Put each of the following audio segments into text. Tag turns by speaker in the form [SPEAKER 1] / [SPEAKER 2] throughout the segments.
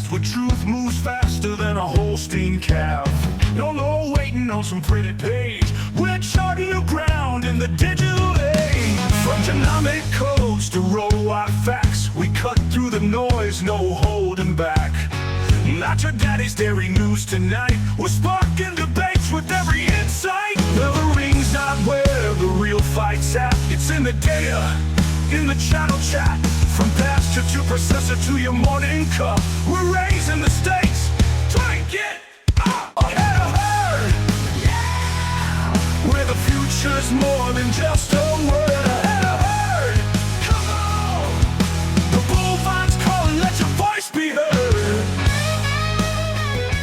[SPEAKER 1] fast, where truth moves faster than a Holstein calf. No waiting on some pretty page. We're charting new ground in the digital age. From genomic codes to ROI facts, we cut through the noise, no holding back. Not your daddy's dairy news tonight. We're sparking debates with every insight. The ring's not where the real fight's at. It's in the data, in the channel chat. From pasture to processor to your morning cup, we're raising the stakes. Try and get ahead of herd. Yeah! Where the future's more than just a word. Ahead of herd. Come on! The bullvine's calling, let your voice be heard.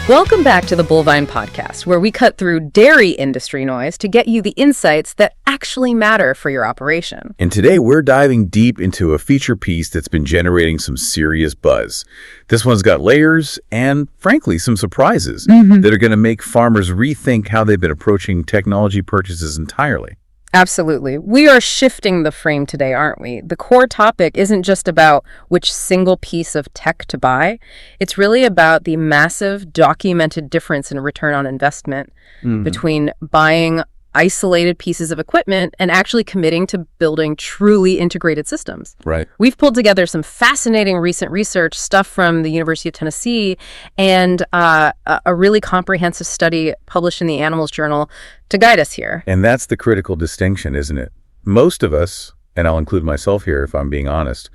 [SPEAKER 2] Welcome back to the Bullvine Podcast, where we cut through dairy industry noise to get you the insights that actually matter for your operation.
[SPEAKER 3] And today we're diving deep into a feature piece that's been generating some serious buzz. This one's got layers and, frankly, some surprises that are going to make farmers rethink how they've been approaching technology purchases entirely.
[SPEAKER 2] Absolutely. We are shifting the frame today, aren't we? The core topic isn't just about which single piece of tech to buy. It's really about the massive documented difference in return on investment between buying isolated pieces of equipment and actually committing to building truly integrated systems.
[SPEAKER 3] Right.
[SPEAKER 2] We've pulled together some fascinating recent research, stuff from the University of Tennessee, and a really comprehensive study published in the Animals Journal to guide us here.
[SPEAKER 3] And that's the critical distinction, isn't it? Most of us, and I'll include myself here if I'm being honest,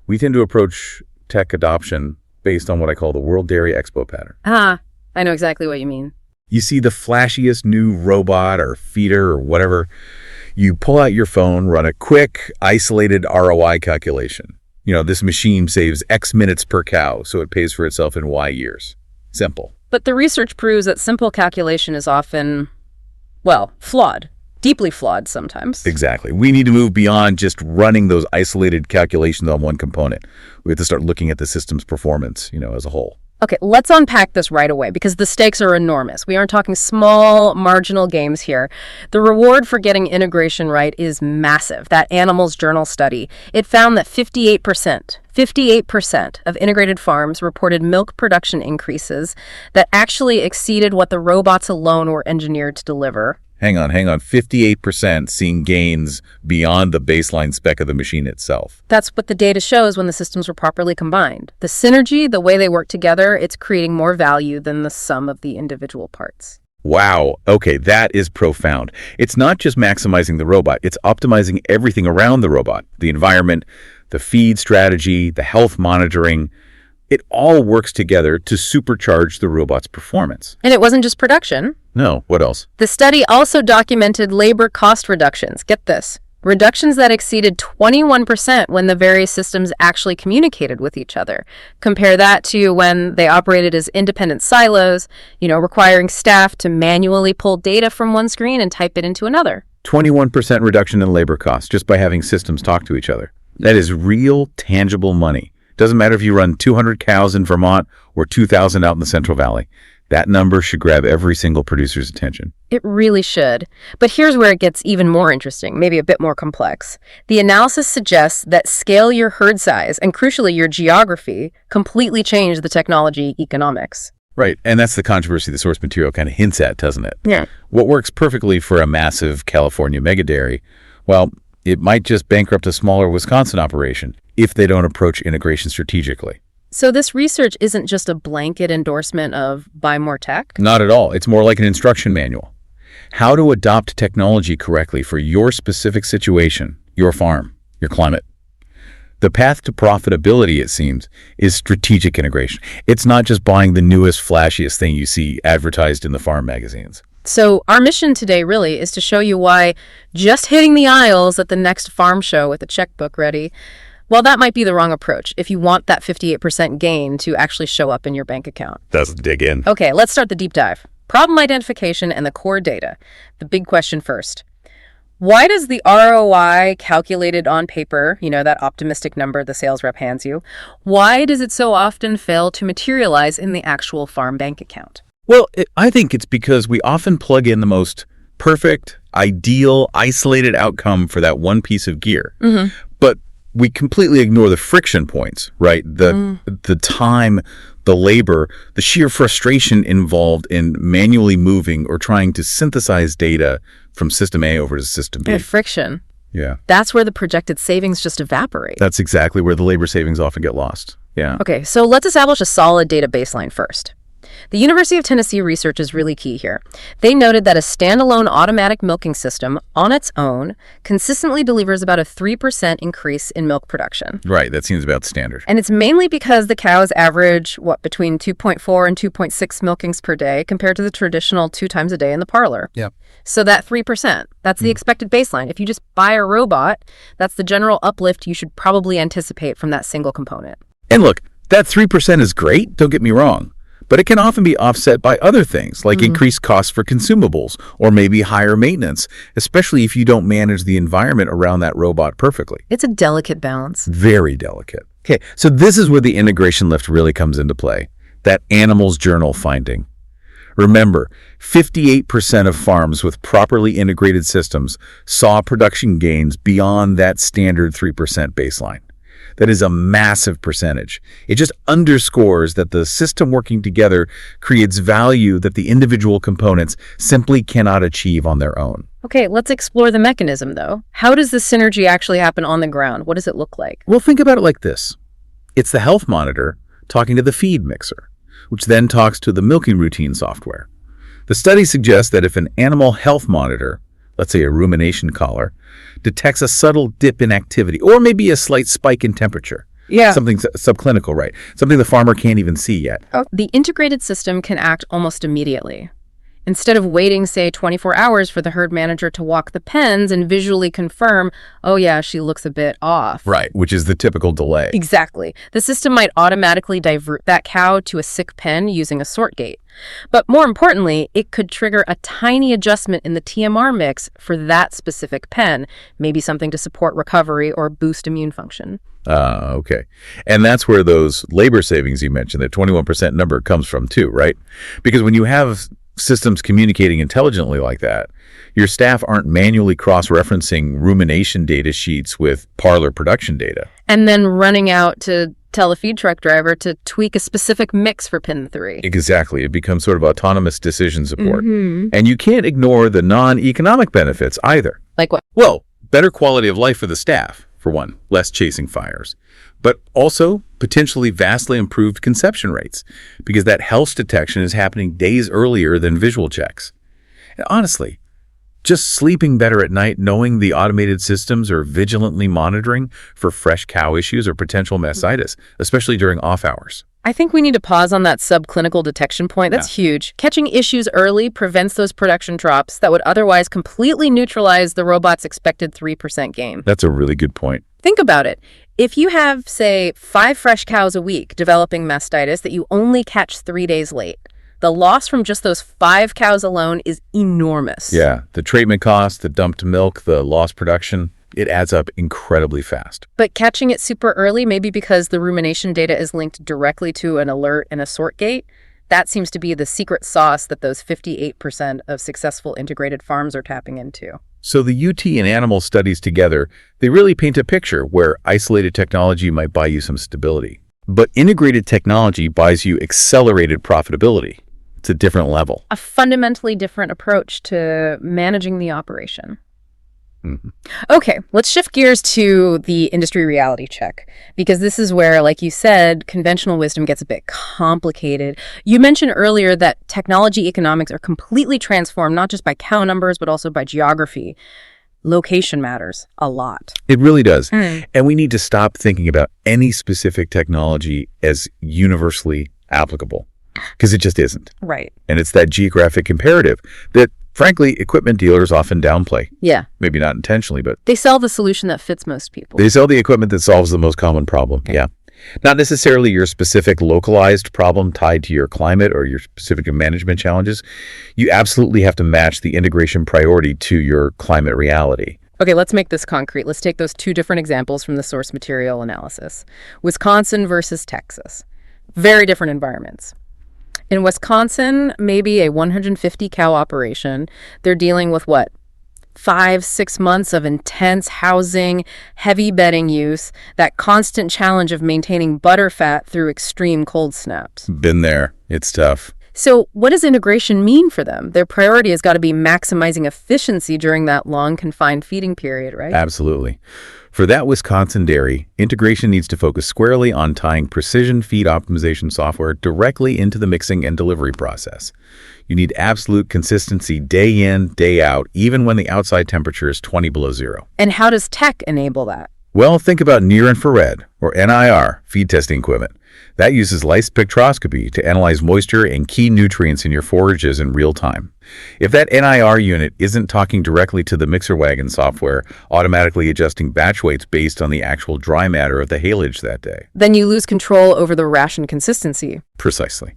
[SPEAKER 3] we tend to approach tech adoption based on what I call the World Dairy Expo pattern.
[SPEAKER 2] I know exactly what you mean.
[SPEAKER 3] You see the flashiest new robot or feeder or whatever, you pull out your phone, run a quick, isolated ROI calculation. You know, this machine saves X minutes per cow, so it pays for itself in Y years. Simple.
[SPEAKER 2] But the research proves that simple calculation is often, well, flawed. Deeply flawed sometimes.
[SPEAKER 3] Exactly. We need to move beyond just running those isolated calculations on one component. We have to start looking at the system's performance, as a whole.
[SPEAKER 2] Okay, let's unpack this right away because the stakes are enormous. We aren't talking small, marginal games here. The reward for getting integration right is massive. That Animals Journal study, it found that 58% of integrated farms reported milk production increases that actually exceeded what the robots alone were engineered to deliver.
[SPEAKER 3] Hang on. 58% seeing gains beyond the baseline spec of the machine itself.
[SPEAKER 2] That's what the data shows when the systems were properly combined. The synergy, the way they work together, it's creating more value than the sum of the individual parts.
[SPEAKER 3] Wow. Okay, that is profound. It's not just maximizing the robot, it's optimizing everything around the robot. The environment, the feed strategy, the health monitoring. It all works together to supercharge the robot's performance.
[SPEAKER 2] And it wasn't just production.
[SPEAKER 3] No, what else?
[SPEAKER 2] The study also documented labor cost reductions. Get this. Reductions that exceeded 21% when the various systems actually communicated with each other. Compare that to when they operated as independent silos, requiring staff to manually pull data from one screen and type it into another.
[SPEAKER 3] 21% reduction in labor costs just by having systems talk to each other. That is real, tangible money. Doesn't matter if you run 200 cows in Vermont or 2,000 out in the Central Valley. That number should grab every single producer's attention.
[SPEAKER 2] It really should. But here's where it gets even more interesting, maybe a bit more complex. The analysis suggests that scale your herd size and, crucially, your geography completely change the technology economics.
[SPEAKER 3] Right, and that's the controversy the source material kind of hints at, doesn't it?
[SPEAKER 2] Yeah.
[SPEAKER 3] What works perfectly for a massive California megadairy, well, it might just bankrupt a smaller Wisconsin operation if they don't approach integration strategically.
[SPEAKER 2] So this research isn't just a blanket endorsement of buy more tech?
[SPEAKER 3] Not at all. It's more like an instruction manual. How to adopt technology correctly for your specific situation, your farm, your climate. The path to profitability, it seems, is strategic integration. It's not just buying the newest, flashiest thing you see advertised in the farm magazines.
[SPEAKER 2] So our mission today really is to show you why just hitting the aisles at the next farm show with a checkbook ready, well, that might be the wrong approach if you want that 58% gain to actually show up in your bank account.
[SPEAKER 3] Let's dig in.
[SPEAKER 2] Okay, let's start the deep dive. Problem identification and the core data. The big question first. Why does the ROI calculated on paper, that optimistic number the sales rep hands you, why does it so often fail to materialize in the actual farm bank account?
[SPEAKER 3] Well, I think it's because we often plug in the most perfect, ideal, isolated outcome for that one piece of gear. But we completely ignore the friction points, right? The time, the labor, the sheer frustration involved in manually moving or trying to synthesize data from system A over to system B.
[SPEAKER 2] And friction.
[SPEAKER 3] Yeah.
[SPEAKER 2] That's where the projected savings just evaporate.
[SPEAKER 3] That's exactly where the labor savings often get lost. Yeah.
[SPEAKER 2] Okay, so let's establish a solid data baseline first. The University of Tennessee research is really key here. They noted that a standalone automatic milking system on its own consistently delivers about a 3% increase in milk production.
[SPEAKER 3] Right, that seems about standard.
[SPEAKER 2] And it's mainly because the cows average, between 2.4 and 2.6 milkings per day compared to the traditional 2 times a day in the parlor.
[SPEAKER 3] Yep.
[SPEAKER 2] So that 3%, that's the expected baseline. If you just buy a robot, that's the general uplift you should probably anticipate from that single component.
[SPEAKER 3] And look, that 3% is great, don't get me wrong. But it can often be offset by other things, like increased costs for consumables or maybe higher maintenance, especially if you don't manage the environment around that robot perfectly.
[SPEAKER 2] It's a delicate balance.
[SPEAKER 3] Very delicate. Okay, so this is where the integration lift really comes into play, that Animals Journal finding. Remember, 58% of farms with properly integrated systems saw production gains beyond that standard 3% baseline. That is a massive percentage. It just underscores that the system working together creates value that the individual components simply cannot achieve on their own.
[SPEAKER 2] Okay, let's explore the mechanism, though. How does the synergy actually happen on the ground? What does it look like?
[SPEAKER 3] Well, think about it like this. It's the health monitor talking to the feed mixer, which then talks to the milking routine software. The study suggests that if an animal health monitor, let's say a rumination collar, detects a subtle dip in activity or maybe a slight spike in temperature.
[SPEAKER 2] Yeah.
[SPEAKER 3] Something subclinical, right? Something the farmer can't even see yet.
[SPEAKER 2] The integrated system can act almost immediately. Instead of waiting, say, 24 hours for the herd manager to walk the pens and visually confirm, oh yeah, she looks a bit off.
[SPEAKER 3] Right, which is the typical delay.
[SPEAKER 2] Exactly. The system might automatically divert that cow to a sick pen using a sort gate. But more importantly, it could trigger a tiny adjustment in the TMR mix for that specific pen, maybe something to support recovery or boost immune function.
[SPEAKER 3] Okay. And that's where those labor savings you mentioned, that 21% number comes from too, right? Because when you have systems communicating intelligently like that, your staff aren't manually cross-referencing rumination data sheets with parlor production data.
[SPEAKER 2] And then running out to tell a feed truck driver to tweak a specific mix for pin 3.
[SPEAKER 3] Exactly. It becomes sort of autonomous decision support. And you can't ignore the non-economic benefits either.
[SPEAKER 2] Like what?
[SPEAKER 3] Well, better quality of life for the staff, for one, less chasing fires, but also potentially vastly improved conception rates because that health detection is happening days earlier than visual checks. And honestly, just sleeping better at night knowing the automated systems are vigilantly monitoring for fresh cow issues or potential mastitis, especially during off hours.
[SPEAKER 2] I think we need to pause on that subclinical detection point. That's huge. Catching issues early prevents those production drops that would otherwise completely neutralize the robot's expected 3% gain.
[SPEAKER 3] That's a really good point.
[SPEAKER 2] Think about it. If you have, say, 5 fresh cows a week developing mastitis that you only catch 3 days late, the loss from just those 5 cows alone is enormous.
[SPEAKER 3] Yeah, the treatment cost, the dumped milk, the lost production, it adds up incredibly fast.
[SPEAKER 2] But catching it super early, maybe because the rumination data is linked directly to an alert and a sort gate, that seems to be the secret sauce that those 58% of successful integrated farms are tapping into.
[SPEAKER 3] So the UT and animal studies together, they really paint a picture where isolated technology might buy you some stability. But integrated technology buys you accelerated profitability. It's a different level.
[SPEAKER 2] A fundamentally different approach to managing the operation. Okay, let's shift gears to the industry reality check, because this is where, like you said, conventional wisdom gets a bit complicated. You mentioned earlier that technology economics are completely transformed, not just by cow numbers, but also by geography. Location matters a lot.
[SPEAKER 3] It really does. And we need to stop thinking about any specific technology as universally applicable, because it just isn't.
[SPEAKER 2] Right.
[SPEAKER 3] And it's that geographic imperative that, frankly, equipment dealers often downplay.
[SPEAKER 2] Yeah.
[SPEAKER 3] Maybe not intentionally, but
[SPEAKER 2] they sell the solution that fits most people.
[SPEAKER 3] they sell the equipment that solves the most common problem. Yeah. Not necessarily your specific localized problem tied to your climate or your specific management challenges. You absolutely have to match the integration priority to your climate reality.
[SPEAKER 2] Okay, let's make this concrete. Let's take those 2 different examples from the source material analysis. Wisconsin versus Texas. Very different environments. In Wisconsin, maybe a 150 cow operation, they're dealing with what? 5-6 months of intense housing, heavy bedding use, that constant challenge of maintaining butterfat through extreme cold snaps.
[SPEAKER 3] Been there. It's tough.
[SPEAKER 2] So what does integration mean for them? Their priority has got to be maximizing efficiency during that long confined feeding period, right?
[SPEAKER 3] Absolutely. For that Wisconsin dairy, integration needs to focus squarely on tying precision feed optimization software directly into the mixing and delivery process. You need absolute consistency day in, day out, even when the outside temperature is 20 below zero.
[SPEAKER 2] And how does tech enable that?
[SPEAKER 3] Well, think about near-infrared, or NIR, feed testing equipment. That uses light spectroscopy to analyze moisture and key nutrients in your forages in real time. If that NIR unit isn't talking directly to the mixer wagon software, automatically adjusting batch weights based on the actual dry matter of the haylage that day.
[SPEAKER 2] Then you lose control over the ration consistency.
[SPEAKER 3] Precisely.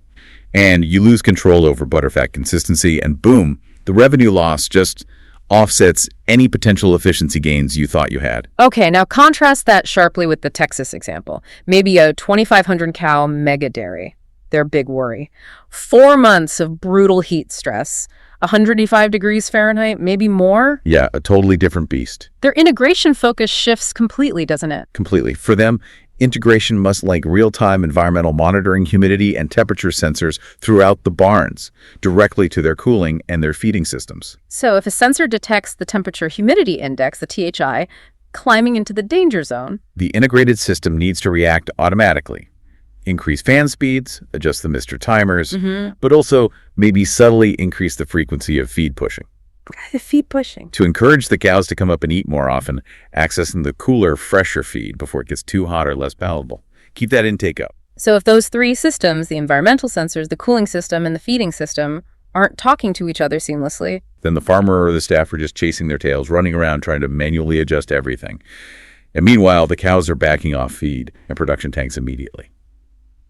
[SPEAKER 3] And you lose control over butterfat consistency, and boom, the revenue loss just offsets any potential efficiency gains you thought you had.
[SPEAKER 2] Okay, now contrast that sharply with the Texas example. Maybe a 2,500 cow mega dairy. Their big worry. 4 months of brutal heat stress, 105 degrees Fahrenheit, maybe more.
[SPEAKER 3] Yeah, a totally different beast.
[SPEAKER 2] Their integration focus shifts completely, doesn't it?
[SPEAKER 3] Completely. For them, integration must link real-time environmental monitoring, humidity, and temperature sensors throughout the barns, directly to their cooling and their feeding systems.
[SPEAKER 2] So if a sensor detects the temperature humidity index, the THI, climbing into the danger zone,
[SPEAKER 3] the integrated system needs to react automatically. Increase fan speeds, adjust the mister timers, but also maybe subtly increase the frequency of feed pushing.
[SPEAKER 2] feed pushing.
[SPEAKER 3] To encourage the cows to come up and eat more often, accessing the cooler, fresher feed before it gets too hot or less palatable. Keep that intake up.
[SPEAKER 2] So if those three systems, the environmental sensors, the cooling system, and the feeding system, aren't talking to each other seamlessly,
[SPEAKER 3] then the farmer or the staff are just chasing their tails, running around trying to manually adjust everything. And meanwhile, the cows are backing off feed and production tanks immediately.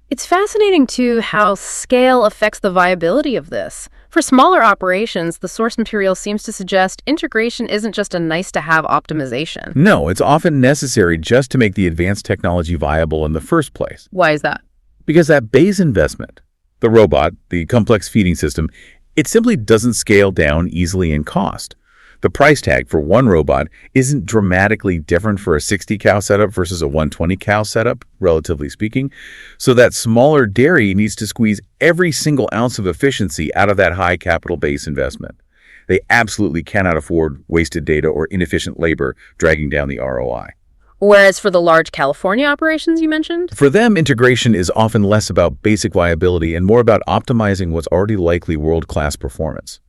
[SPEAKER 2] it's fascinating, too, how scale affects the viability of this. For smaller operations, the source material seems to suggest integration isn't just a nice-to-have optimization.
[SPEAKER 3] No, it's often necessary just to make the advanced technology viable in the first place.
[SPEAKER 2] Why is that?
[SPEAKER 3] Because that base investment, the robot, the complex feeding system, it simply doesn't scale down easily in cost. The price tag for one robot isn't dramatically different for a 60-cow setup versus a 120-cow setup, relatively speaking. So that smaller dairy needs to squeeze every single ounce of efficiency out of that high capital base investment. They absolutely cannot afford wasted data or inefficient labor dragging down the ROI.
[SPEAKER 2] Whereas for the large California operations you mentioned?
[SPEAKER 3] For them, integration is often less about basic viability and more about optimizing what's already likely world-class performance.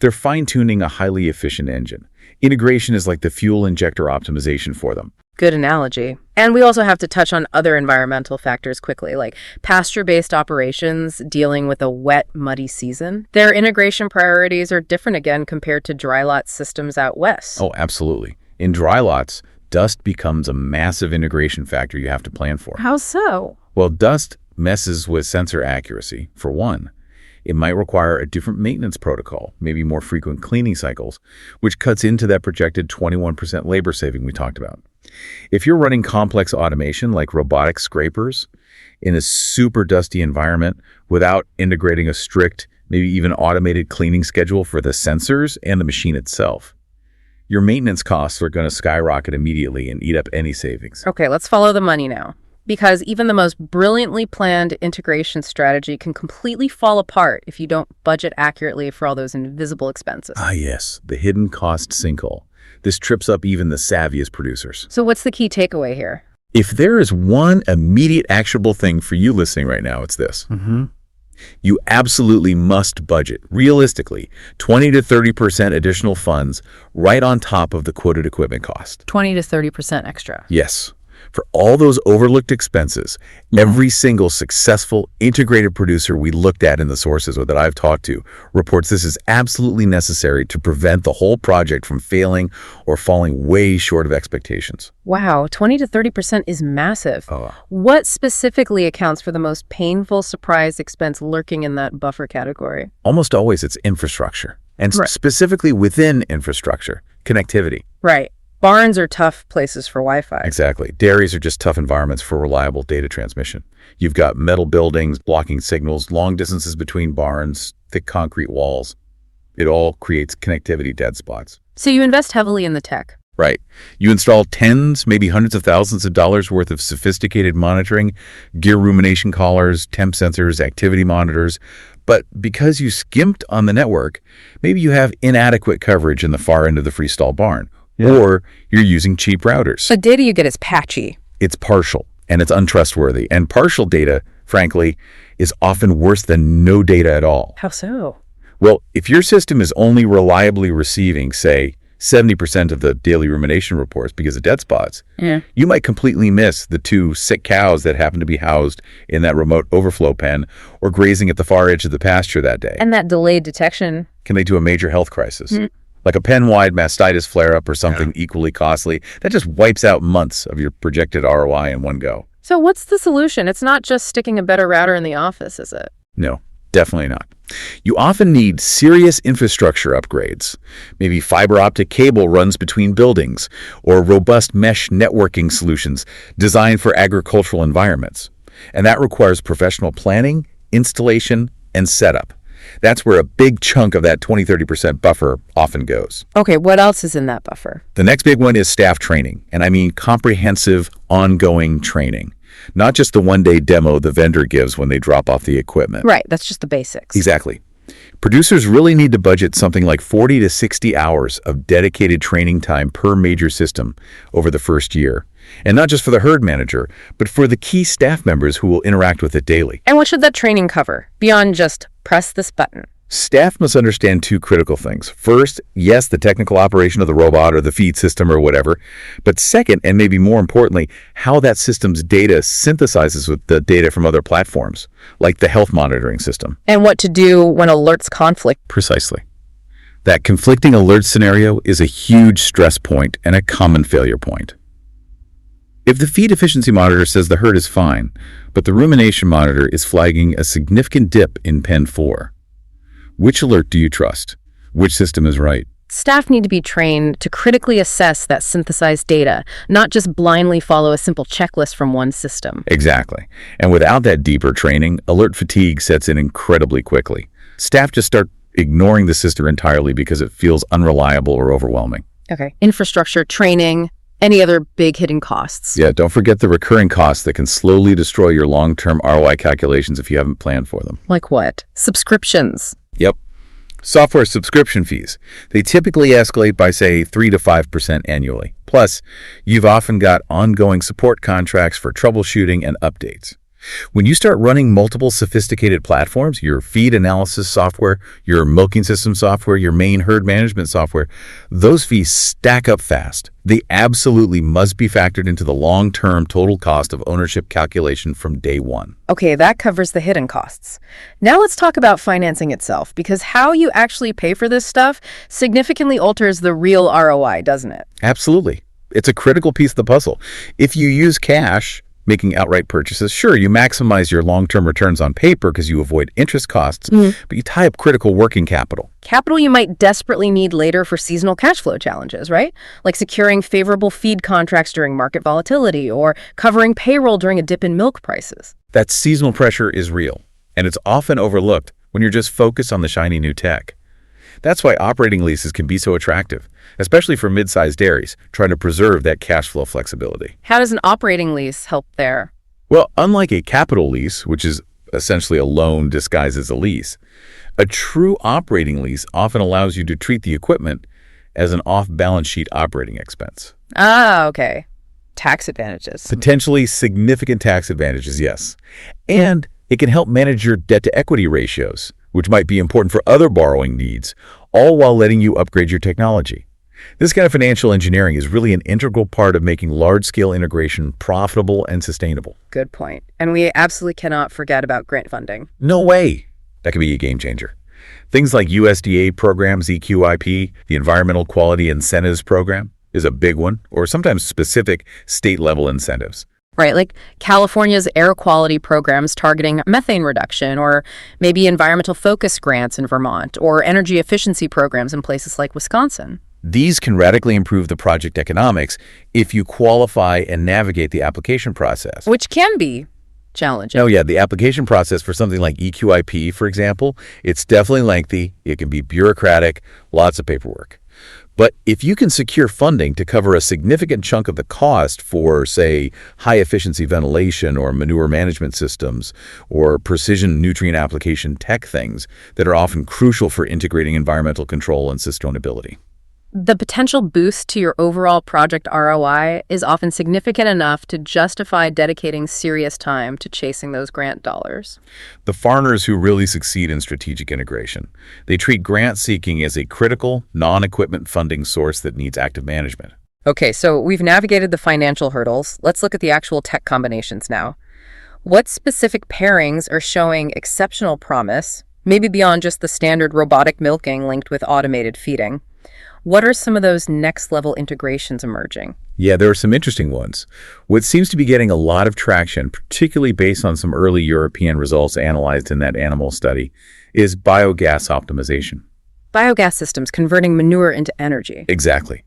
[SPEAKER 3] They're fine-tuning a highly efficient engine. Integration is like the fuel injector optimization for them.
[SPEAKER 2] Good analogy. And we also have to touch on other environmental factors quickly, like pasture-based operations dealing with a wet, muddy season. Their integration priorities are different again compared to dry lot systems out west.
[SPEAKER 3] Oh, absolutely. In dry lots, dust becomes a massive integration factor you have to plan for.
[SPEAKER 2] How so?
[SPEAKER 3] Well, dust messes with sensor accuracy, for one. It might require a different maintenance protocol, maybe more frequent cleaning cycles, which cuts into that projected 21% labor saving we talked about. If you're running complex automation like robotic scrapers in a super dusty environment without integrating a strict, maybe even automated cleaning schedule for the sensors and the machine itself, your maintenance costs are going to skyrocket immediately and eat up any savings.
[SPEAKER 2] Okay, let's follow the money now. Because even the most brilliantly planned integration strategy can completely fall apart if you don't budget accurately for all those invisible expenses.
[SPEAKER 3] Ah, yes, the hidden cost sinkhole. This trips up even the savviest producers.
[SPEAKER 2] So what's the key takeaway here?
[SPEAKER 3] If there is one immediate actionable thing for you listening right now, it's this. You absolutely must budget, realistically, 20 to 30% additional funds right on top of the quoted equipment cost.
[SPEAKER 2] 20 to 30% extra.
[SPEAKER 3] Yes. For all those overlooked expenses, every single successful integrated producer we looked at in the sources or that I've talked to reports this is absolutely necessary to prevent the whole project from failing or falling way short of expectations.
[SPEAKER 2] Wow, 20 to 30% is massive.
[SPEAKER 3] Oh.
[SPEAKER 2] What specifically accounts for the most painful surprise expense lurking in that buffer category?
[SPEAKER 3] Almost always it's infrastructure, and specifically within infrastructure, connectivity.
[SPEAKER 2] Right. Barns are tough places for Wi-Fi.
[SPEAKER 3] Exactly. Dairies are just tough environments for reliable data transmission. You've got metal buildings blocking signals, long distances between barns, thick concrete walls. It all creates connectivity dead spots.
[SPEAKER 2] So you invest heavily in the tech.
[SPEAKER 3] Right. You install tens, maybe hundreds of thousands of dollars worth of sophisticated monitoring, gear rumination collars, temp sensors, activity monitors. But because you skimped on the network, maybe you have inadequate coverage in the far end of the freestall barn. Yeah. Or you're using cheap routers.
[SPEAKER 2] The data you get is patchy.
[SPEAKER 3] It's partial, and it's untrustworthy. And partial data, frankly, is often worse than no data at all.
[SPEAKER 2] How so?
[SPEAKER 3] Well, if your system is only reliably receiving, say, 70% of the daily rumination reports because of dead spots, you might completely miss the 2 sick cows that happen to be housed in that remote overflow pen or grazing at the far edge of the pasture that day.
[SPEAKER 2] And that delayed detection
[SPEAKER 3] can lead to a major health crisis, like a pen-wide mastitis flare-up or something equally costly that just wipes out months of your projected ROI in one go.
[SPEAKER 2] So what's the solution? It's not just sticking a better router in the office, is it?
[SPEAKER 3] No, definitely not. You often need serious infrastructure upgrades. Maybe fiber optic cable runs between buildings, or robust mesh networking solutions designed for agricultural environments. And that requires professional planning, installation, and setup. That's where a big chunk of that 20-30% buffer often goes.
[SPEAKER 2] Okay, what else is in that buffer?
[SPEAKER 3] The next big one is staff training, and I mean comprehensive, ongoing training. Not just the one-day demo the vendor gives when they drop off the equipment.
[SPEAKER 2] Right, that's just the basics.
[SPEAKER 3] Exactly. Producers really need to budget something like 40 to 60 hours of dedicated training time per major system over the first year. And not just for the herd manager, but for the key staff members who will interact with it daily.
[SPEAKER 2] And what should that training cover, beyond just press this button?
[SPEAKER 3] Staff must understand 2 critical things. First, yes, the technical operation of the robot or the feed system or whatever. But second, and maybe more importantly, how that system's data synthesizes with the data from other platforms, like the health monitoring system.
[SPEAKER 2] And what to do when alerts conflict.
[SPEAKER 3] Precisely. That conflicting alert scenario is a huge stress point and a common failure point. If the feed efficiency monitor says the herd is fine, but the rumination monitor is flagging a significant dip in pen 4, which alert do you trust? Which system is right?
[SPEAKER 2] Staff need to be trained to critically assess that synthesized data, not just blindly follow a simple checklist from one system.
[SPEAKER 3] Exactly. And without that deeper training, alert fatigue sets in incredibly quickly. Staff just start ignoring the system entirely because it feels unreliable or overwhelming.
[SPEAKER 2] Okay. Infrastructure, training, any other big hidden costs.
[SPEAKER 3] Yeah, don't forget the recurring costs that can slowly destroy your long-term ROI calculations if you haven't planned for them.
[SPEAKER 2] Like what? Subscriptions.
[SPEAKER 3] Yep. Software subscription fees. They typically escalate by, say, 3 to 5% annually. Plus, you've often got ongoing support contracts for troubleshooting and updates. When you start running multiple sophisticated platforms, your feed analysis software, your milking system software, your main herd management software, those fees stack up fast. They absolutely must be factored into the long-term total cost of ownership calculation from day one.
[SPEAKER 2] Okay, that covers the hidden costs. Now let's talk about financing itself, because how you actually pay for this stuff significantly alters the real ROI, doesn't it?
[SPEAKER 3] Absolutely. It's a critical piece of the puzzle. If you use cash, making outright purchases, sure, you maximize your long-term returns on paper because you avoid interest costs, but you tie up critical working capital.
[SPEAKER 2] Capital you might desperately need later for seasonal cash flow challenges, right? Like securing favorable feed contracts during market volatility or covering payroll during a dip in milk prices.
[SPEAKER 3] That seasonal pressure is real, and it's often overlooked when you're just focused on the shiny new tech. That's why operating leases can be so attractive, especially for mid-sized dairies trying to preserve that cash flow flexibility.
[SPEAKER 2] How does an operating lease help there?
[SPEAKER 3] Well, unlike a capital lease, which is essentially a loan disguised as a lease, a true operating lease often allows you to treat the equipment as an off-balance sheet operating expense.
[SPEAKER 2] Ah, okay. Tax advantages.
[SPEAKER 3] Potentially significant tax advantages, yes. And it can help manage your debt-to-equity ratios, which might be important for other borrowing needs, all while letting you upgrade your technology. This kind of financial engineering is really an integral part of making large-scale integration profitable and sustainable.
[SPEAKER 2] Good point. And we absolutely cannot forget about grant funding.
[SPEAKER 3] No way! That could be a game changer. Things like USDA programs, EQIP, the Environmental Quality Incentives Program, is a big one, or sometimes specific state-level incentives.
[SPEAKER 2] Right, like California's air quality programs targeting methane reduction, or maybe environmental focus grants in Vermont, or energy efficiency programs in places like Wisconsin.
[SPEAKER 3] These can radically improve the project economics if you qualify and navigate the application process.
[SPEAKER 2] Which can be challenging.
[SPEAKER 3] Oh yeah, the application process for something like EQIP, for example, it's definitely lengthy, it can be bureaucratic, lots of paperwork. But if you can secure funding to cover a significant chunk of the cost for, say, high-efficiency ventilation or manure management systems or precision nutrient application tech things that are often crucial for integrating environmental control and sustainability.
[SPEAKER 2] The potential boost to your overall project ROI is often significant enough to justify dedicating serious time to chasing those grant dollars.
[SPEAKER 3] The farmers who really succeed in strategic integration, they treat grant seeking as a critical, non-equipment funding source that needs active management.
[SPEAKER 2] Okay, so we've navigated the financial hurdles. Let's look at the actual tech combinations now. What specific pairings are showing exceptional promise, maybe beyond just the standard robotic milking linked with automated feeding? What are some of those next-level integrations emerging?
[SPEAKER 3] Yeah, there are some interesting ones. What seems to be getting a lot of traction, particularly based on some early European results analyzed in that animal study, is biogas optimization.
[SPEAKER 2] Biogas systems converting manure into energy.
[SPEAKER 3] Exactly.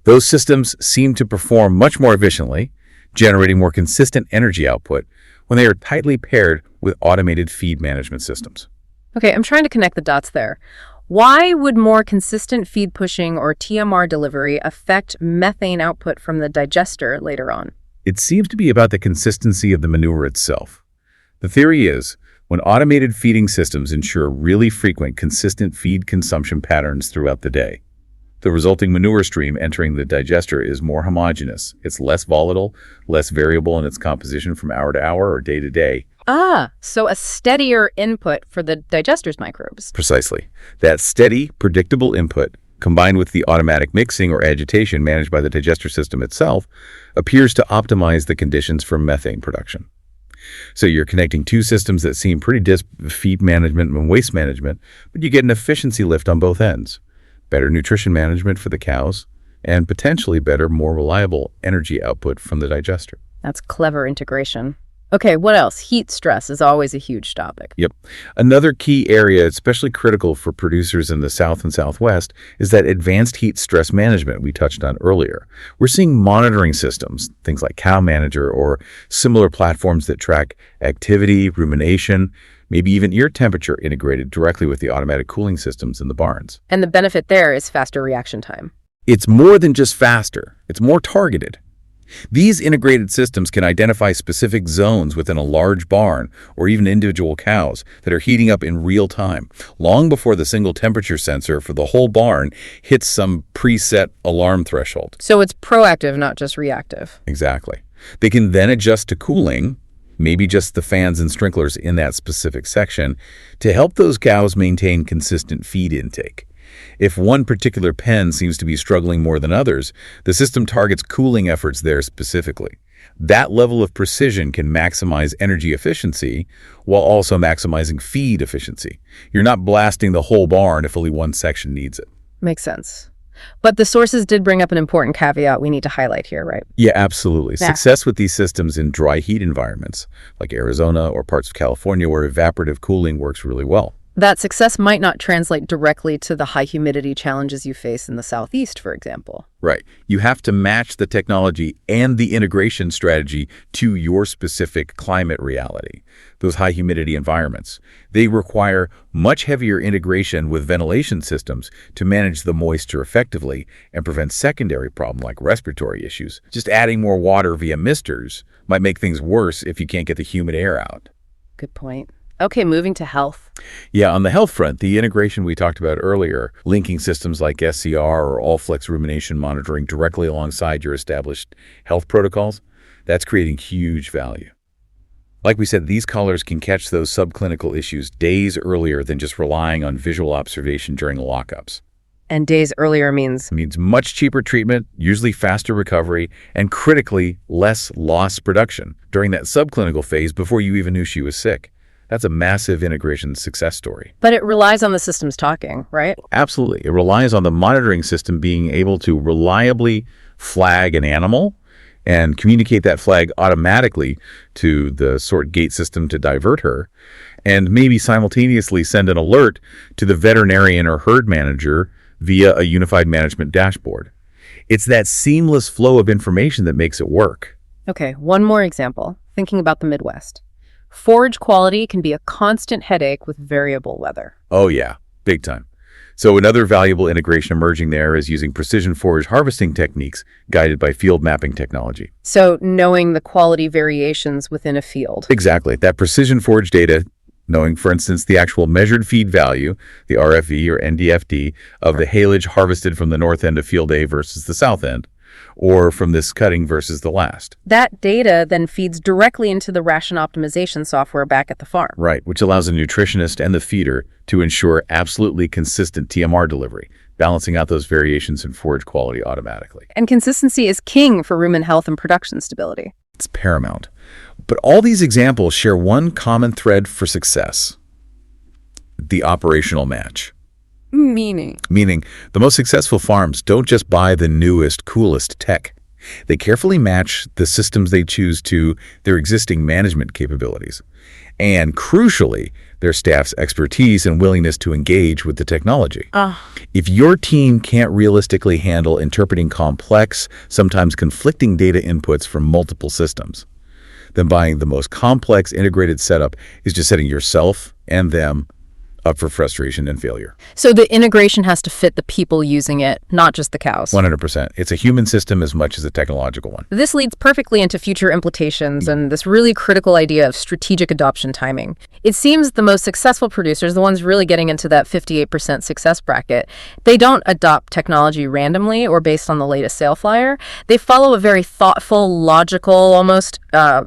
[SPEAKER 3] Those systems seem to perform much more efficiently, generating more consistent energy output when they are tightly paired with automated feed management systems.
[SPEAKER 2] Okay, I'm trying to connect the dots there. Why would more consistent feed pushing or TMR delivery affect methane output from the digester later on?
[SPEAKER 3] It seems to be about the consistency of the manure itself. The theory is, when automated feeding systems ensure really frequent, consistent feed consumption patterns throughout the day, the resulting manure stream entering the digester is more homogeneous. It's less volatile, less variable in its composition from hour to hour or day to day.
[SPEAKER 2] So a steadier input for the digester's microbes.
[SPEAKER 3] Precisely. That steady, predictable input, combined with the automatic mixing or agitation managed by the digester system itself, appears to optimize the conditions for methane production. So you're connecting two systems that seem pretty feed management and waste management, but you get an efficiency lift on both ends. Better nutrition management for the cows, and potentially better, more reliable energy output from the digester.
[SPEAKER 2] That's clever integration. Okay, what else? Heat stress is always a huge topic.
[SPEAKER 3] Yep. Another key area, especially critical for producers in the South and Southwest, is that advanced heat stress management we touched on earlier. We're seeing monitoring systems, things like Cow Manager or similar platforms that track activity, rumination, maybe even ear temperature integrated directly with the automatic cooling systems in the barns.
[SPEAKER 2] And the benefit there is faster reaction time.
[SPEAKER 3] It's more than just faster. It's more targeted. These integrated systems can identify specific zones within a large barn or even individual cows that are heating up in real time, long before the single temperature sensor for the whole barn hits some preset alarm threshold.
[SPEAKER 2] So it's proactive, not just reactive.
[SPEAKER 3] Exactly. They can then adjust to cooling, maybe just the fans and sprinklers in that specific section, to help those cows maintain consistent feed intake. If one particular pen seems to be struggling more than others, the system targets cooling efforts there specifically. That level of precision can maximize energy efficiency while also maximizing feed efficiency. You're not blasting the whole barn if only one section needs it.
[SPEAKER 2] Makes sense. But the sources did bring up an important caveat we need to highlight here, right?
[SPEAKER 3] Yeah, absolutely.
[SPEAKER 2] Yeah.
[SPEAKER 3] Success with these systems in dry heat environments, like Arizona or parts of California where evaporative cooling works really well.
[SPEAKER 2] That success might not translate directly to the high humidity challenges you face in the Southeast, for example.
[SPEAKER 3] Right. You have to match the technology and the integration strategy to your specific climate reality. Those high humidity environments, they require much heavier integration with ventilation systems to manage the moisture effectively and prevent secondary problems like respiratory issues. Just adding more water via misters might make things worse if you can't get the humid air out.
[SPEAKER 2] Good point. Okay, moving to health.
[SPEAKER 3] Yeah, on the health front, the integration we talked about earlier, linking systems like SCR or all-flex rumination monitoring directly alongside your established health protocols, that's creating huge value. Like we said, these collars can catch those subclinical issues days earlier than just relying on visual observation during lockups.
[SPEAKER 2] And days earlier means?
[SPEAKER 3] It means much cheaper treatment, usually faster recovery, and critically less lost production during that subclinical phase before you even knew she was sick. That's a massive integration success story.
[SPEAKER 2] But it relies on the systems talking, right?
[SPEAKER 3] Absolutely. It relies on the monitoring system being able to reliably flag an animal and communicate that flag automatically to the sort gate system to divert her, and maybe simultaneously send an alert to the veterinarian or herd manager via a unified management dashboard. It's that seamless flow of information that makes it work.
[SPEAKER 2] Okay, one more example, thinking about the Midwest. Forage quality can be a constant headache with variable weather.
[SPEAKER 3] Oh yeah, big time. So another valuable integration emerging there is using precision forage harvesting techniques guided by field mapping technology.
[SPEAKER 2] So knowing the quality variations within a field.
[SPEAKER 3] Exactly. That precision forage data, knowing, for instance, the actual measured feed value, the RFV or NDFD, of the haylage harvested from the north end of field A versus the south end, or from this cutting versus the last.
[SPEAKER 2] That data then feeds directly into the ration optimization software back at the farm.
[SPEAKER 3] Right, which allows the nutritionist and the feeder to ensure absolutely consistent TMR delivery, balancing out those variations in forage quality automatically.
[SPEAKER 2] And consistency is king for rumen health and production stability.
[SPEAKER 3] It's paramount. But all these examples share one common thread for success: the operational match.
[SPEAKER 2] Meaning,
[SPEAKER 3] the most successful farms don't just buy the newest, coolest tech. They carefully match the systems they choose to their existing management capabilities. And crucially, their staff's expertise and willingness to engage with the technology. If your team can't realistically handle interpreting complex, sometimes conflicting data inputs from multiple systems, then buying the most complex integrated setup is just setting yourself and them up for frustration and failure.
[SPEAKER 2] So the integration has to fit the people using it, not just the cows.
[SPEAKER 3] 100%. It's a human system as much as a technological one.
[SPEAKER 2] This leads perfectly into future implications and this really critical idea of strategic adoption timing. It seems the most successful producers, the ones really getting into that 58% success bracket, they don't adopt technology randomly or based on the latest sale flyer. They follow a very thoughtful, logical, almost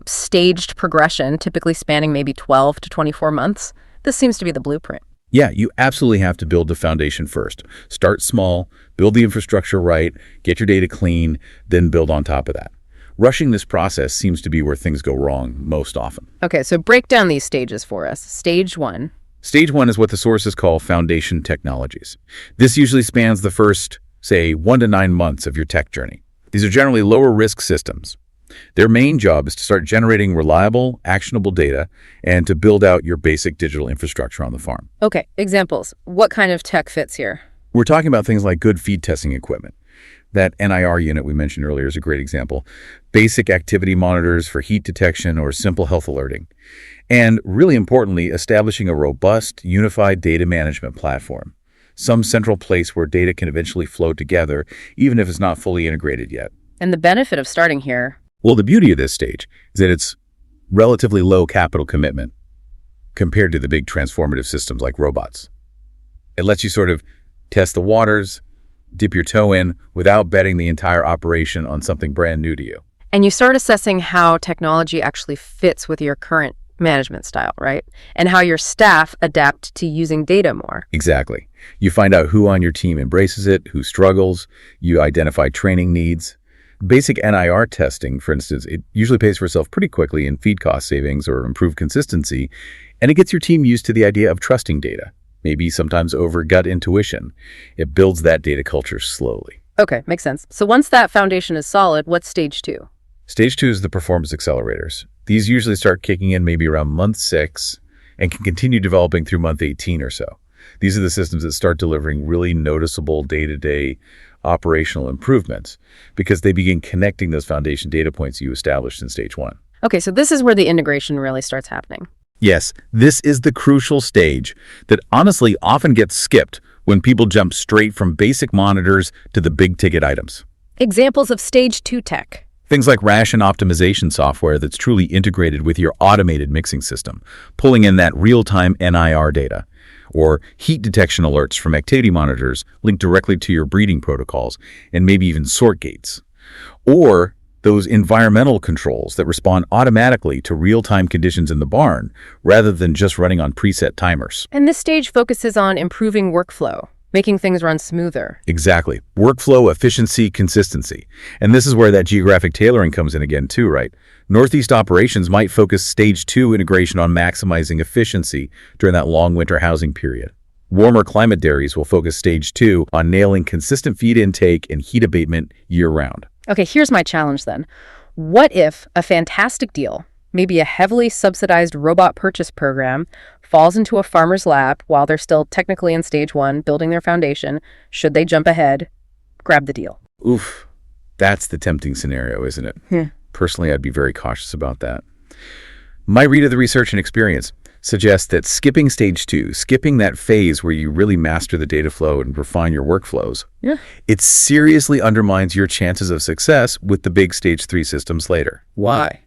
[SPEAKER 2] staged progression, typically spanning maybe 12 to 24 months. This seems to be the blueprint.
[SPEAKER 3] Yeah, you absolutely have to build the foundation first. Start small, build the infrastructure right, get your data clean, then build on top of that. Rushing this process seems to be where things go wrong most often.
[SPEAKER 2] Okay, so break down these stages for us. Stage 1.
[SPEAKER 3] Stage 1 is what the sources call foundation technologies. This usually spans the first, say, 1 to 9 months of your tech journey. These are generally lower risk systems. Their main job is to start generating reliable, actionable data and to build out your basic digital infrastructure on the farm.
[SPEAKER 2] Okay, examples. What kind of tech fits here?
[SPEAKER 3] We're talking about things like good feed testing equipment. That NIR unit we mentioned earlier is a great example. Basic activity monitors for heat detection or simple health alerting. And really importantly, establishing a robust, unified data management platform. Some central place where data can eventually flow together, even if it's not fully integrated yet.
[SPEAKER 2] And the benefit of starting here?
[SPEAKER 3] Well, the beauty of this stage is that it's relatively low capital commitment compared to the big transformative systems like robots. It lets you sort of test the waters, dip your toe in without betting the entire operation on something brand new to you.
[SPEAKER 2] And you start assessing how technology actually fits with your current management style, right? And how your staff adapt to using data more.
[SPEAKER 3] Exactly. You find out who on your team embraces it, who struggles, you identify training needs. Basic NIR testing, for instance, it usually pays for itself pretty quickly in feed cost savings or improved consistency, and it gets your team used to the idea of trusting data, maybe sometimes over gut intuition. It builds that data culture slowly.
[SPEAKER 2] Okay, makes sense. So once that foundation is solid, what's stage 2?
[SPEAKER 3] Stage 2 is the performance accelerators. These usually start kicking in maybe around month 6 and can continue developing through month 18 or so. These are the systems that start delivering really noticeable day-to-day operational improvements because they begin connecting those foundation data points you established in stage 1.
[SPEAKER 2] Okay, so this is where the integration really starts happening.
[SPEAKER 3] Yes, this is the crucial stage that honestly often gets skipped when people jump straight from basic monitors to the big ticket items.
[SPEAKER 2] Examples of stage 2 tech.
[SPEAKER 3] Things like ration optimization software that's truly integrated with your automated mixing system, pulling in that real-time NIR data, or heat detection alerts from activity monitors linked directly to your breeding protocols, and maybe even sort gates. Or those environmental controls that respond automatically to real-time conditions in the barn, rather than just running on preset timers.
[SPEAKER 2] And this stage focuses on improving workflow, making things run smoother.
[SPEAKER 3] Exactly. Workflow, efficiency, consistency. And this is where that geographic tailoring comes in again too, right? Northeast operations might focus stage 2 integration on maximizing efficiency during that long winter housing period. Warmer climate dairies will focus stage 2 on nailing consistent feed intake and heat abatement year-round.
[SPEAKER 2] Okay, here's my challenge then. What if a fantastic deal, maybe a heavily subsidized robot purchase program, falls into a farmer's lap while they're still technically in stage 1, building their foundation? Should they jump ahead, grab the deal?
[SPEAKER 3] Oof, that's the tempting scenario, isn't it?
[SPEAKER 2] Yeah.
[SPEAKER 3] Personally, I'd be very cautious about that. My read of the research and experience, suggests that skipping stage 2, skipping that phase where you really master the data flow and refine your workflows,
[SPEAKER 2] Yeah.
[SPEAKER 3] it seriously undermines your chances of success with the big stage 3 systems later.
[SPEAKER 2] Why?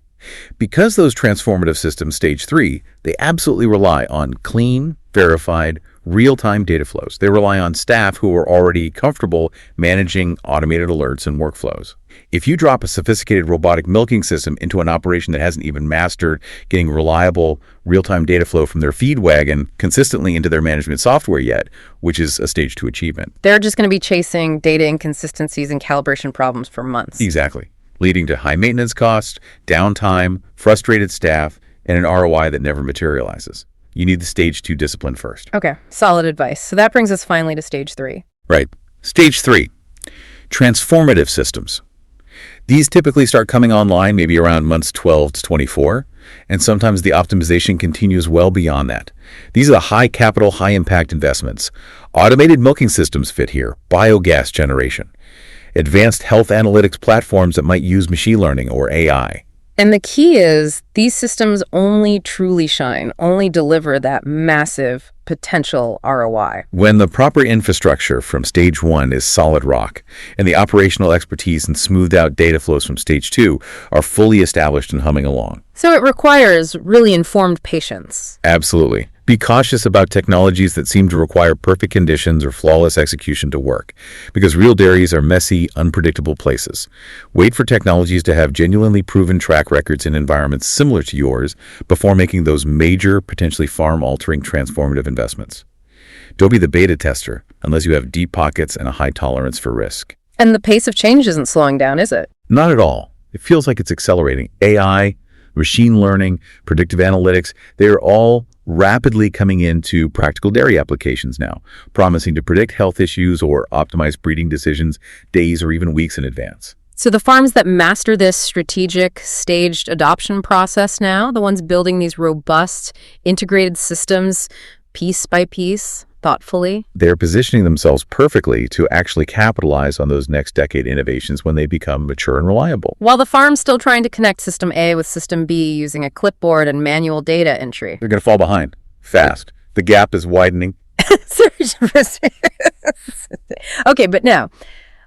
[SPEAKER 3] Because those transformative systems, stage 3, they absolutely rely on clean, verified, real-time data flows. They rely on staff who are already comfortable managing automated alerts and workflows. If you drop a sophisticated robotic milking system into an operation that hasn't even mastered getting reliable real-time data flow from their feed wagon consistently into their management software yet, which is a stage 2 achievement.
[SPEAKER 2] They're just going to be chasing data inconsistencies and calibration problems for months.
[SPEAKER 3] Exactly. Leading to high maintenance costs, downtime, frustrated staff, and an ROI that never materializes. You need the stage 2 discipline first.
[SPEAKER 2] Okay, solid advice. So that brings us finally to stage 3.
[SPEAKER 3] Right. Stage 3, transformative systems. These typically start coming online maybe around months 12 to 24, and sometimes the optimization continues well beyond that. These are the high capital, high impact investments. Automated milking systems fit here, biogas generation, advanced health analytics platforms that might use machine learning or AI.
[SPEAKER 2] And the key is these systems only truly shine, only deliver that massive potential ROI.
[SPEAKER 3] When the proper infrastructure from stage 1 is solid rock, and the operational expertise and smoothed out data flows from stage 2 are fully established and humming along.
[SPEAKER 2] So it requires really informed patience.
[SPEAKER 3] Absolutely. Be cautious about technologies that seem to require perfect conditions or flawless execution to work, because real dairies are messy, unpredictable places. Wait for technologies to have genuinely proven track records in environments similar to yours before making those major, potentially farm-altering transformative investments. Don't be the beta tester unless you have deep pockets and a high tolerance for risk.
[SPEAKER 2] And the pace of change isn't slowing down, is it?
[SPEAKER 3] Not at all. It feels like it's accelerating. AI, machine learning, predictive analytics, they are all rapidly coming into practical dairy applications now, promising to predict health issues or optimize breeding decisions days or even weeks in advance.
[SPEAKER 2] So the farms that master this strategic, staged adoption process now, the ones building these robust, integrated systems piece by piece, thoughtfully,
[SPEAKER 3] They're positioning themselves perfectly to actually capitalize on those next decade innovations when they become mature and reliable.
[SPEAKER 2] while the farm's still trying to connect System A with System B using a clipboard and manual data entry.
[SPEAKER 3] They're going to fall behind fast. The gap is widening.
[SPEAKER 2] Okay, but now,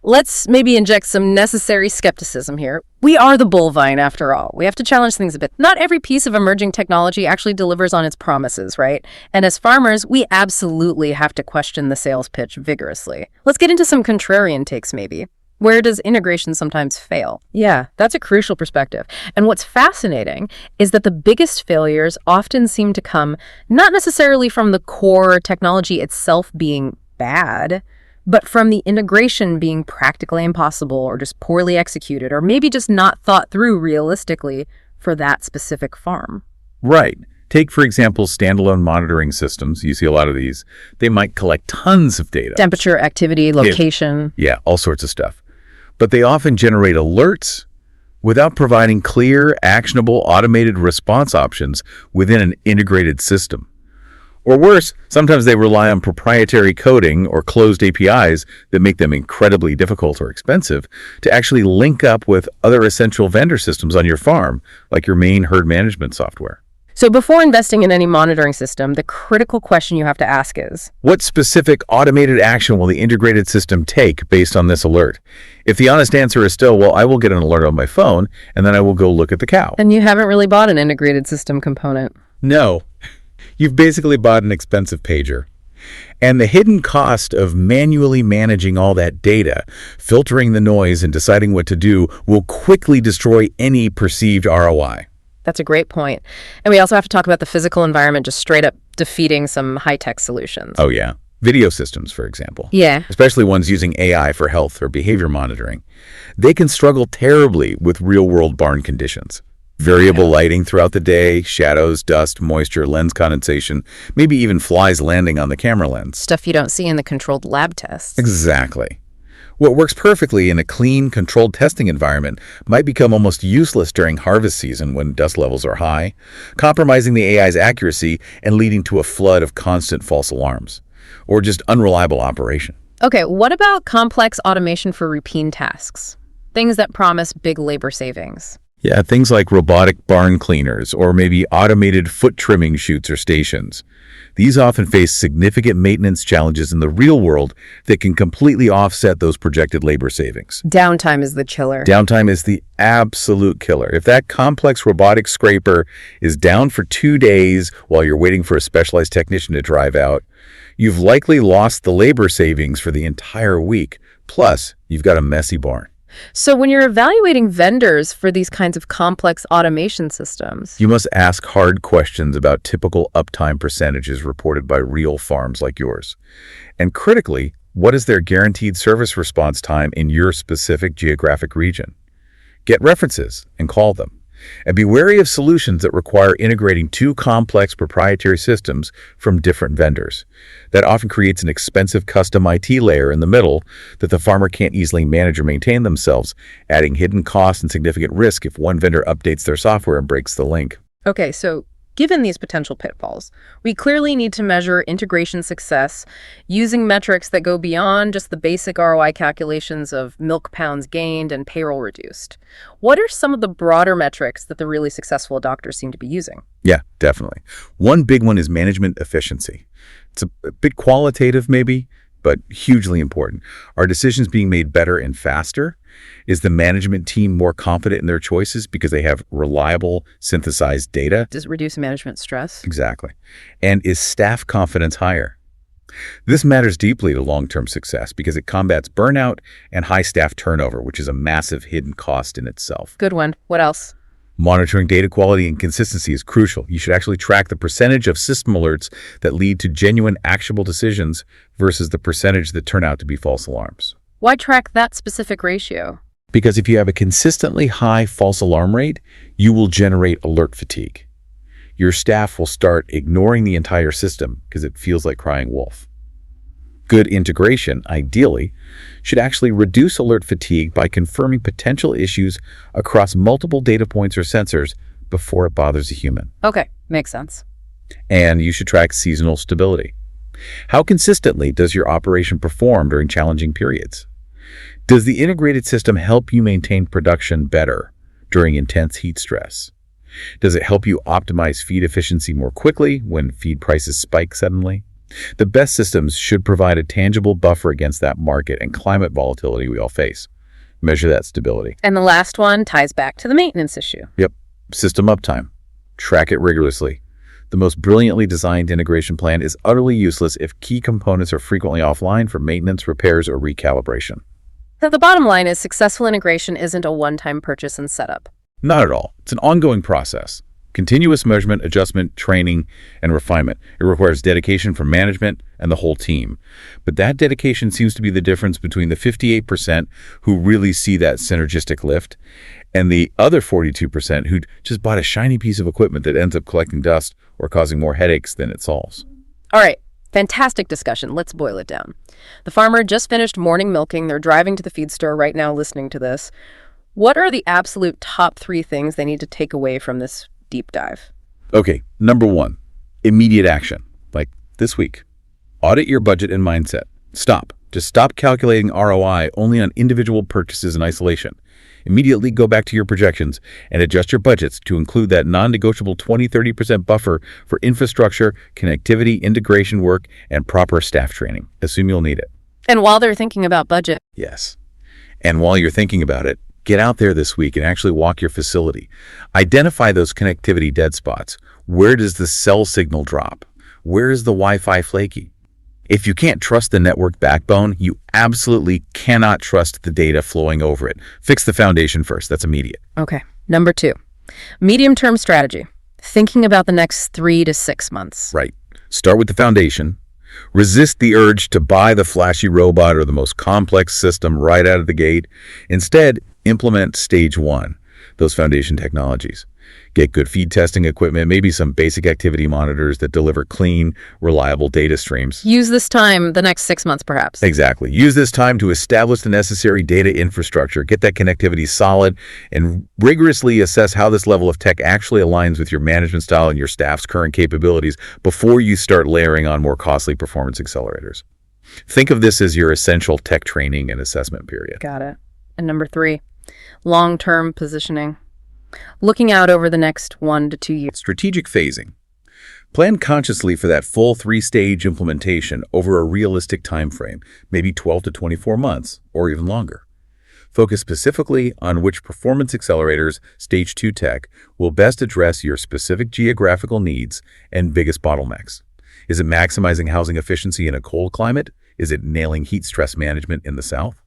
[SPEAKER 2] let's maybe inject some necessary skepticism here. We are the bullvine, after all. We have to challenge things a bit. Not every piece of emerging technology actually delivers on its promises, right? And as farmers, we absolutely have to question the sales pitch vigorously. Let's get into some contrarian takes, maybe. Where does integration sometimes fail? Yeah, that's a crucial perspective. And what's fascinating is that the biggest failures often seem to come not necessarily from the core technology itself being bad, but from the integration being practically impossible or just poorly executed or maybe just not thought through realistically for that specific farm.
[SPEAKER 3] Right. Take, for example, standalone monitoring systems. You see a lot of these. They might collect tons of data.
[SPEAKER 2] Temperature, activity, location.
[SPEAKER 3] Yeah, all sorts of stuff. But they often generate alerts without providing clear, actionable, automated response options within an integrated system. Or worse, sometimes they rely on proprietary coding or closed APIs that make them incredibly difficult or expensive to actually link up with other essential vendor systems on your farm, like your main herd management software.
[SPEAKER 2] So before investing in any monitoring system, the critical question you have to ask is,
[SPEAKER 3] What specific automated action will the integrated system take based on this alert? If the honest answer is still, well, I will get an alert on my phone, and then I will go look at the cow.
[SPEAKER 2] and you haven't really bought an integrated system component.
[SPEAKER 3] No. You've basically bought an expensive pager. And the hidden cost of manually managing all that data, filtering the noise and deciding what to do will quickly destroy any perceived ROI.
[SPEAKER 2] That's a great point. And we also have to talk about the physical environment just straight up defeating some high-tech solutions.
[SPEAKER 3] Oh yeah. Video systems, for example.
[SPEAKER 2] Yeah.
[SPEAKER 3] Especially ones using AI for health or behavior monitoring. They can struggle terribly with real-world barn conditions. Variable lighting throughout the day, shadows, dust, moisture, lens condensation, maybe even flies landing on the camera lens.
[SPEAKER 2] Stuff you don't see in the controlled lab tests.
[SPEAKER 3] Exactly. What works perfectly in a clean, controlled testing environment might become almost useless during harvest season when dust levels are high, compromising the AI's accuracy and leading to a flood of constant false alarms, or just unreliable operation.
[SPEAKER 2] Okay, what about complex automation for routine tasks? Things that promise big labor savings.
[SPEAKER 3] Yeah, things like robotic barn cleaners or maybe automated foot trimming chutes or stations. These often face significant maintenance challenges in the real world that can completely offset those projected labor savings.
[SPEAKER 2] Downtime is the killer.
[SPEAKER 3] Downtime is the absolute killer. If that complex robotic scraper is down for 2 days while you're waiting for a specialized technician to drive out, you've likely lost the labor savings for the entire week. Plus, you've got a messy barn.
[SPEAKER 2] So when you're evaluating vendors for these kinds of complex automation systems,
[SPEAKER 3] You must ask hard questions about typical uptime percentages reported by real farms like yours. And critically, what is their guaranteed service response time in your specific geographic region? Get references and call them. And be wary of solutions that require integrating two complex proprietary systems from different vendors. That often creates an expensive custom IT layer in the middle that the farmer can't easily manage or maintain themselves, adding hidden costs and significant risk if one vendor updates their software and breaks the link.
[SPEAKER 2] okay, so given these potential pitfalls, we clearly need to measure integration success using metrics that go beyond just the basic ROI calculations of milk pounds gained and payroll reduced. What are some of the broader metrics that the really successful adopters seem to be using?
[SPEAKER 3] Yeah, definitely. One big one is management efficiency. It's a bit qualitative maybe, but hugely important. Are decisions being made better and faster? Is the management team more confident in their choices because they have reliable, synthesized data?
[SPEAKER 2] Does it reduce management stress?
[SPEAKER 3] Exactly. And is staff confidence higher? This matters deeply to long-term success because it combats burnout and high staff turnover, which is a massive hidden cost in itself.
[SPEAKER 2] Good one. What else?
[SPEAKER 3] Monitoring data quality and consistency is crucial. You should actually track the percentage of system alerts that lead to genuine, actionable decisions versus the percentage that turn out to be false alarms.
[SPEAKER 2] Why track that specific ratio?
[SPEAKER 3] Because if you have a consistently high false alarm rate, you will generate alert fatigue. Your staff will start ignoring the entire system because it feels like crying wolf. Good integration, ideally, should actually reduce alert fatigue by confirming potential issues across multiple data points or sensors before it bothers a human.
[SPEAKER 2] Okay, makes sense.
[SPEAKER 3] And you should track seasonal stability. How consistently does your operation perform during challenging periods? Does the integrated system help you maintain production better during intense heat stress? Does it help you optimize feed efficiency more quickly when feed prices spike suddenly? The best systems should provide a tangible buffer against that market and climate volatility we all face. Measure that stability.
[SPEAKER 2] And the last one ties back to the maintenance issue.
[SPEAKER 3] Yep. System uptime. Track it rigorously. The most brilliantly designed integration plan is utterly useless if key components are frequently offline for maintenance, repairs, or recalibration.
[SPEAKER 2] So the bottom line is successful integration isn't a one-time purchase and setup.
[SPEAKER 3] Not at all. It's an ongoing process. Continuous measurement, adjustment, training, and refinement. It requires dedication from management and the whole team. But that dedication seems to be the difference between the 58% who really see that synergistic lift and the other 42% who just bought a shiny piece of equipment that ends up collecting dust or causing more headaches than it solves.
[SPEAKER 2] All right, fantastic discussion. Let's boil it down. The farmer just finished morning milking. They're driving to the feed store right now listening to this. What are the absolute top 3 things they need to take away from this deep dive?
[SPEAKER 3] Okay, number 1, immediate action, like this week. Audit your budget and mindset. Stop. Just stop calculating ROI only on individual purchases in isolation. Immediately go back to your projections and adjust your budgets to include that non-negotiable 20-30% buffer for infrastructure, connectivity, integration work, and proper staff training. Assume you'll need it.
[SPEAKER 2] And while they're thinking about budget,
[SPEAKER 3] Yes. And while you're thinking about it, get out there this week and actually walk your facility. Identify those connectivity dead spots. Where does the cell signal drop? Where is the Wi-Fi flaky? If you can't trust the network backbone, you absolutely cannot trust the data flowing over it. Fix the foundation first. That's immediate.
[SPEAKER 2] okay. Number 2, medium-term strategy. Thinking about the next 3 to 6 months.
[SPEAKER 3] Right. Start with the foundation. Resist the urge to buy the flashy robot or the most complex system right out of the gate. Instead, implement stage 1, those foundation technologies. Get good feed testing equipment, maybe some basic activity monitors that deliver clean, reliable data streams.
[SPEAKER 2] Use this time, the next 6 months perhaps.
[SPEAKER 3] Exactly. Use this time to establish the necessary data infrastructure, get that connectivity solid, and rigorously assess how this level of tech actually aligns with your management style and your staff's current capabilities before you start layering on more costly performance accelerators. Think of this as your essential tech training and assessment period.
[SPEAKER 2] Got it. And number 3, long-term positioning. Looking out over the next 1 to 2 years.
[SPEAKER 3] Strategic phasing. Plan consciously for that full 3-stage implementation over a realistic time frame, maybe 12 to 24 months, or even longer. Focus specifically on which performance accelerators, Stage 2 tech, will best address your specific geographical needs and biggest bottlenecks. Is it maximizing housing efficiency in a cold climate? Is it nailing heat stress management in the south?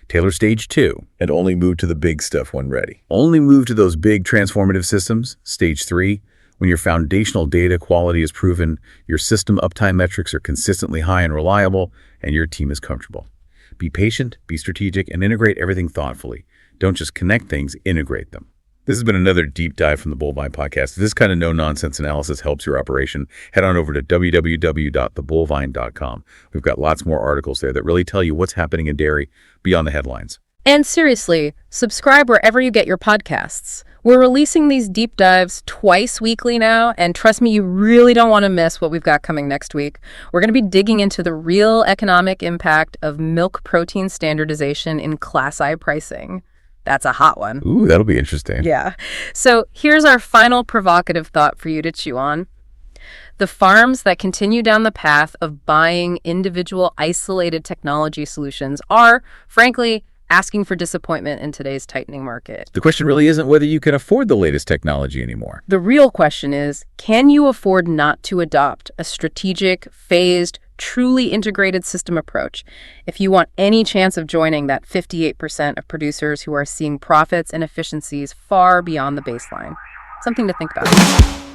[SPEAKER 3] Tailor Stage 2 and only move to the big stuff when ready. Only move to those big transformative systems, Stage 3, when your foundational data quality is proven, your system uptime metrics are consistently high and reliable, and your team is comfortable. Be patient, be strategic, and integrate everything thoughtfully. Don't just connect things, integrate them. This has been another deep dive from the Bullvine Podcast. If this kind of no-nonsense analysis helps your operation, head on over to www.thebullvine.com. We've got lots more articles there that really tell you what's happening in dairy beyond the headlines.
[SPEAKER 2] And seriously, subscribe wherever you get your podcasts. We're releasing these deep dives twice weekly now, and trust me, you really don't want to miss what we've got coming next week. We're going to be digging into the real economic impact of milk protein standardization in Class I pricing. That's a hot one.
[SPEAKER 3] Ooh, that'll be interesting.
[SPEAKER 2] Yeah. So here's our final provocative thought for you to chew on. The farms that continue down the path of buying individual isolated technology solutions are, frankly, asking for disappointment in today's tightening market.
[SPEAKER 3] The question really isn't whether you can afford the latest technology anymore.
[SPEAKER 2] The real question is, can you afford not to adopt a strategic, phased, truly integrated system approach if you want any chance of joining that 58% of producers who are seeing profits and efficiencies far beyond the baseline? Something to think about.